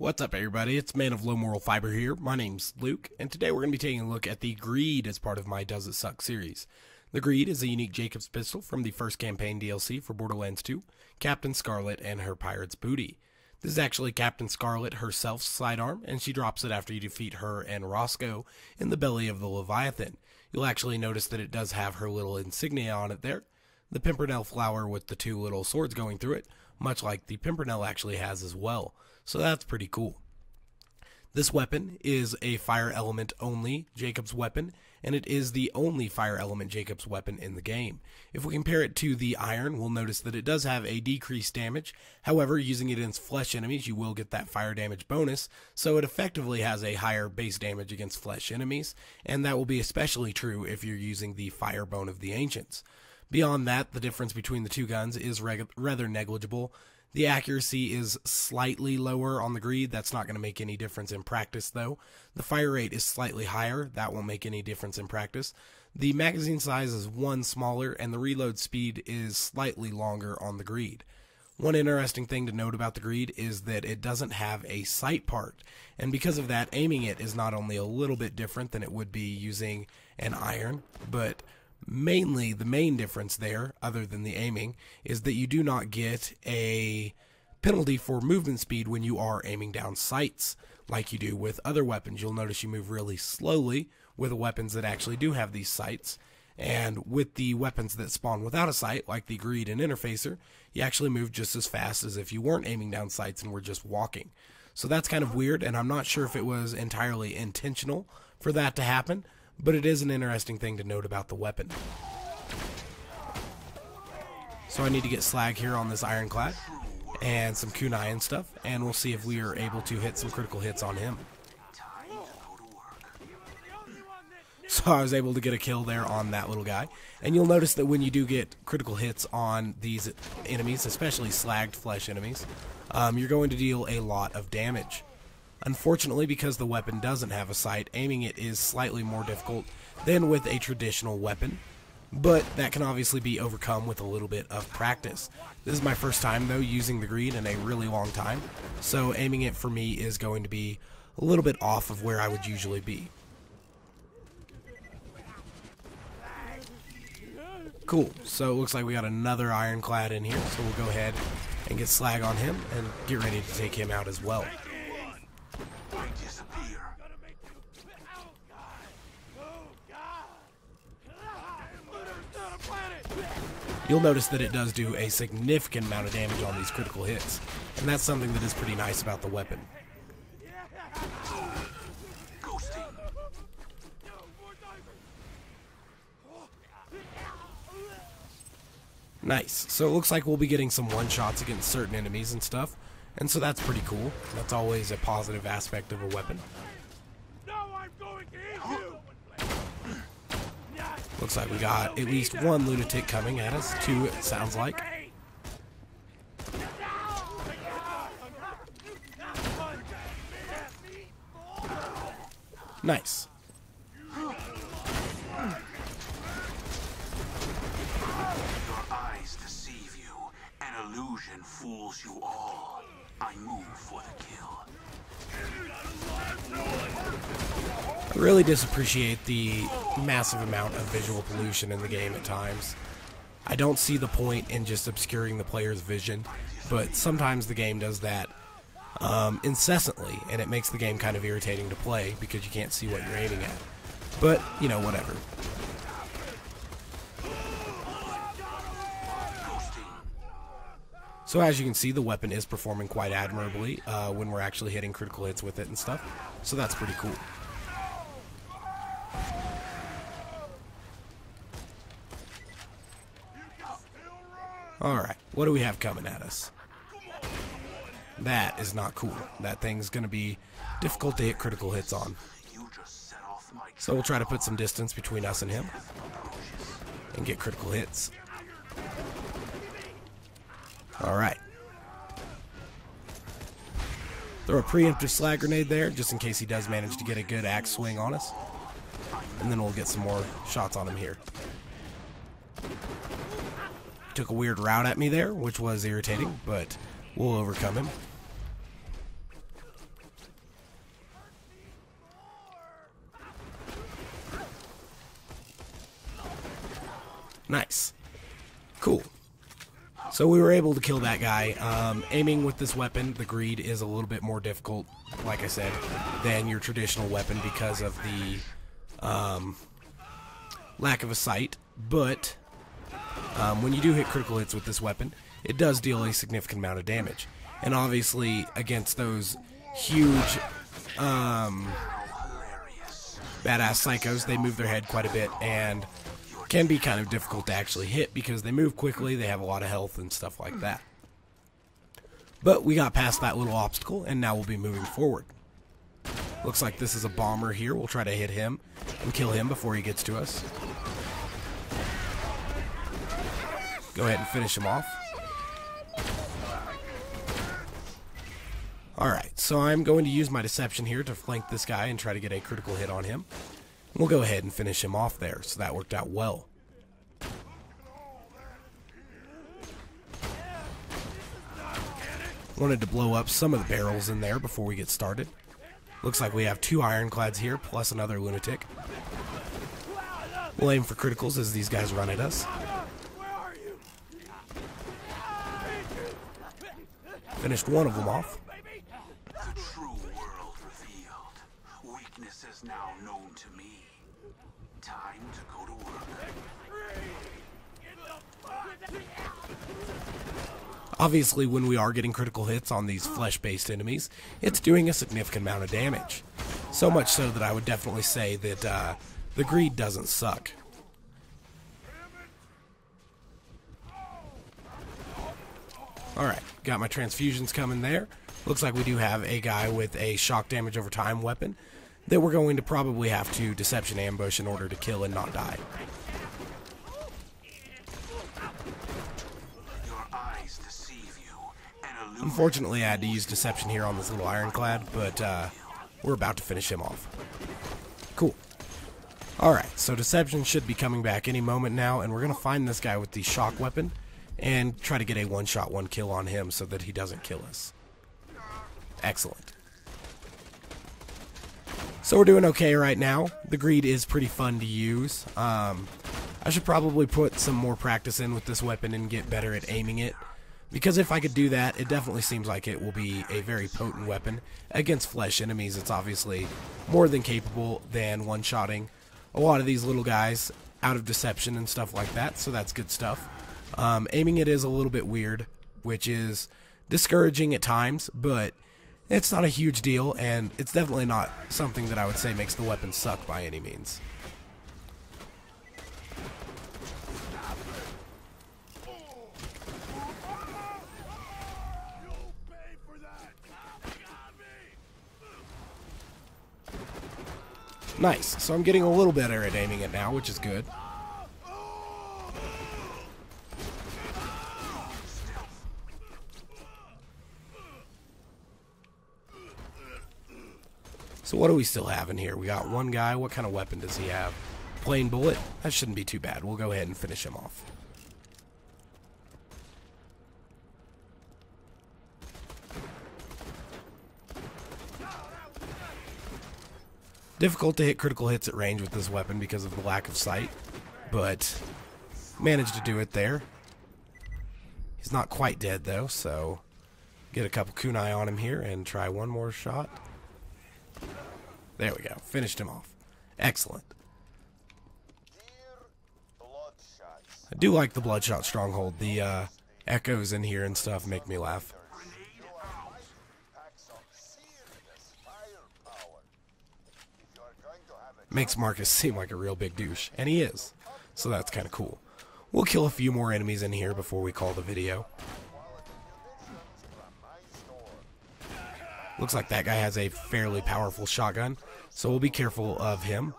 What's up, everybody? It's Man of Low Moral Fiber here. My name's Luke, and today we're going to be taking a look at the Greed as part of my Does It Suck series. The Greed is a unique Jakobs pistol from the first campaign DLC for Borderlands 2, Captain Scarlett and her pirate's booty. This is actually Captain Scarlett herself's sidearm, and she drops it after you defeat her and Roscoe in the belly of the Leviathan. You'll actually notice that it does have her little insignia on it there, the pimpernel flower with the two little swords going through it, much like the pimpernel actually has as well. So that's pretty cool. This weapon is a fire element only Jakobs weapon, and it is the only fire element Jakobs weapon in the game. If we compare it to the iron, we'll notice that it does have a decreased damage. However, using it against flesh enemies, you will get that fire damage bonus, so it effectively has a higher base damage against flesh enemies, and that will be especially true if you're using the fire bone of the ancients. Beyond that, the difference between the two guns is rather negligible. The accuracy is slightly lower on the Greed. That's not going to make any difference in practice, though. The fire rate is slightly higher. That won't make any difference in practice. The magazine size is one smaller, and the reload speed is slightly longer on the Greed. One interesting thing to note about the Greed is that it doesn't have a sight part, and because of that, aiming it is not only a little bit different than it would be using an iron, but mainly the main difference there, other than the aiming, is that you do not get a penalty for movement speed when you are aiming down sights like you do with other weapons. You'll notice you move really slowly with weapons that actually do have these sights, and with the weapons that spawn without a sight, like the Greed and Interfacer, you actually move just as fast as if you weren't aiming down sights and were just walking. So that's kind of weird, and I'm not sure if it was entirely intentional for that to happen, but it is an interesting thing to note about the weapon. So I need to get slag here on this ironclad and some kunai and stuff, and we'll see if we are able to hit some critical hits on him. So I was able to get a kill there on that little guy, and you'll notice that when you do get critical hits on these enemies, especially slagged flesh enemies, you're going to deal a lot of damage. Unfortunately, because the weapon doesn't have a sight, aiming it is slightly more difficult than with a traditional weapon, but that can obviously be overcome with a little bit of practice. This is my first time, though, using the Greed in a really long time, so aiming it for me is going to be a little bit off of where I would usually be. Cool, so it looks like we got another ironclad in here, so we'll go ahead and get slag on him and get ready to take him out as well. You'll notice that it does do a significant amount of damage on these critical hits, and that's something that is pretty nice about the weapon. Nice. So it looks like we'll be getting some one-shots against certain enemies and stuff, and so that's pretty cool. That's always a positive aspect of a weapon. Looks like we got at least one lunatic coming at us. Two, it sounds like. Nice. Your eyes deceive you. An illusion fools you all. I move for the kill. I really disappreciate the massive amount of visual pollution in the game at times. I don't see the point in just obscuring the player's vision, but sometimes the game does that incessantly, and it makes the game kind of irritating to play because you can't see what you're aiming at. But, you know, whatever. So as you can see, the weapon is performing quite admirably when we're actually hitting critical hits with it and stuff, so that's pretty cool. Alright, what do we have coming at us? That is not cool. That thing's going to be difficult to hit critical hits on. So we'll try to put some distance between us and him and get critical hits. Alright. Throw a preemptive slag grenade there, just in case he does manage to get a good axe swing on us. And then we'll get some more shots on him here. Took a weird route at me there, which was irritating, but we'll overcome him. Nice. Cool. So we were able to kill that guy. Aiming with this weapon, the Greed, is a little bit more difficult, like I said, than your traditional weapon because of the lack of a sight. But when you do hit critical hits with this weapon, it does deal a significant amount of damage. And obviously, against those huge badass psychos, they move their head quite a bit and can be kind of difficult to actually hit because they move quickly, they have a lot of health and stuff like that. But we got past that little obstacle and now we'll be moving forward. Looks like this is a bomber here. We'll try to hit him and kill him before he gets to us. Go ahead and finish him off. Alright, so I'm going to use my deception here to flank this guy and try to get a critical hit on him. We'll go ahead and finish him off there, so that worked out well. Wanted to blow up some of the barrels in there before we get started. Looks like we have 2 ironclads here, plus another lunatic. We'll aim for criticals as these guys run at us. Finished one of them off. The true world revealed. Weakness is now known to me. Time to go to work. Obviously, when we are getting critical hits on these flesh-based enemies, it's doing a significant amount of damage. So much so that I would definitely say that the Greed doesn't suck. Alright, got my transfusions coming there. Looks like we do have a guy with a shock damage over time weapon that we're going to probably have to deception ambush in order to kill and not die. Unfortunately, I had to use deception here on this little ironclad, but we're about to finish him off. Cool. Alright, so deception should be coming back any moment now, and we're going to find this guy with the shock weapon and try to get a one-shot, one-kill on him so that he doesn't kill us. Excellent. So we're doing okay right now. The Greed is pretty fun to use. I should probably put some more practice in with this weapon and get better at aiming it. Because if I could do that, it definitely seems like it will be a very potent weapon. Against flesh enemies, it's obviously more than capable than one-shotting a lot of these little guys out of deception and stuff like that, so that's good stuff. Aiming it is a little bit weird, which is discouraging at times, but it's not a huge deal, and it's definitely not something that I would say makes the weapon suck by any means. Nice, so I'm getting a little better at aiming it now, which is good. So what do we still have in here? We got one guy. What kind of weapon does he have? Plain bullet? That shouldn't be too bad. We'll go ahead and finish him off. Difficult to hit critical hits at range with this weapon because of the lack of sight, but managed to do it there. He's not quite dead though, so get a couple kunai on him here and try one more shot. There we go. Finished him off. Excellent. I do like the Bloodshot Stronghold. The echoes in here and stuff make me laugh. Makes Marcus seem like a real big douche, and he is. So that's kind of cool. We'll kill a few more enemies in here before we call the video. Looks like that guy has a fairly powerful shotgun, so we'll be careful of him.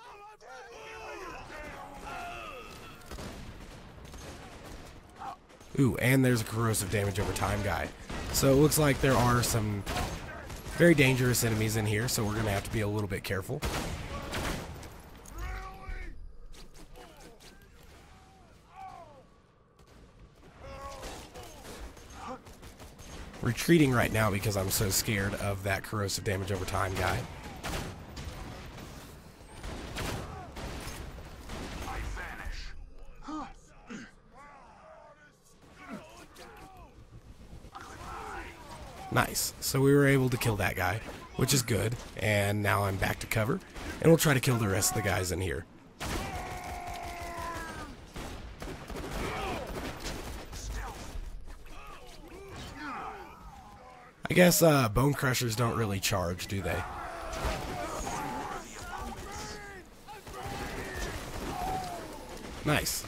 Ooh, and there's a corrosive damage over time guy. So it looks like there are some very dangerous enemies in here, so we're going to have to be a little bit careful. Retreating right now because I'm so scared of that corrosive damage over time guy. I vanish. Nice. So we were able to kill that guy, which is good. And now I'm back to cover, and we'll try to kill the rest of the guys in here. I guess bone crushers don't really charge, do they? Nice.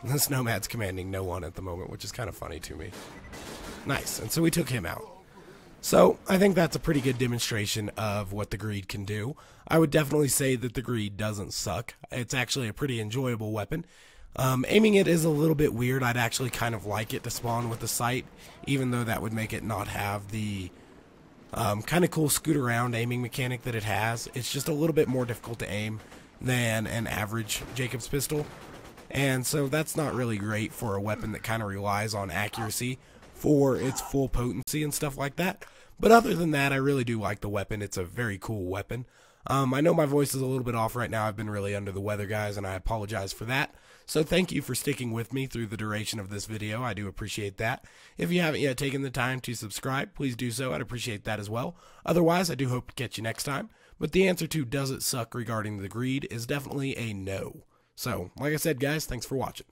This Nomad's commanding no one at the moment, which is kind of funny to me. Nice, and so we took him out. So, I think that's a pretty good demonstration of what the Greed can do. I would definitely say that the Greed doesn't suck. It's actually a pretty enjoyable weapon. Aiming it is a little bit weird. I'd actually kind of like it to spawn with the sight, even though that would make it not have the kind of cool scoot around aiming mechanic that it has. It's just a little bit more difficult to aim than an average Jakobs pistol. And so that's not really great for a weapon that kind of relies on accuracy for its full potency and stuff like that. But other than that, I really do like the weapon. It's a very cool weapon. I know my voice is a little bit off right now. I've been really under the weather, guys, and I apologize for that. So thank you for sticking with me through the duration of this video. I do appreciate that. If you haven't yet taken the time to subscribe, please do so. I'd appreciate that as well. Otherwise, I do hope to catch you next time. But the answer to does it suck regarding the Greed is definitely a no. So, like I said, guys, thanks for watching.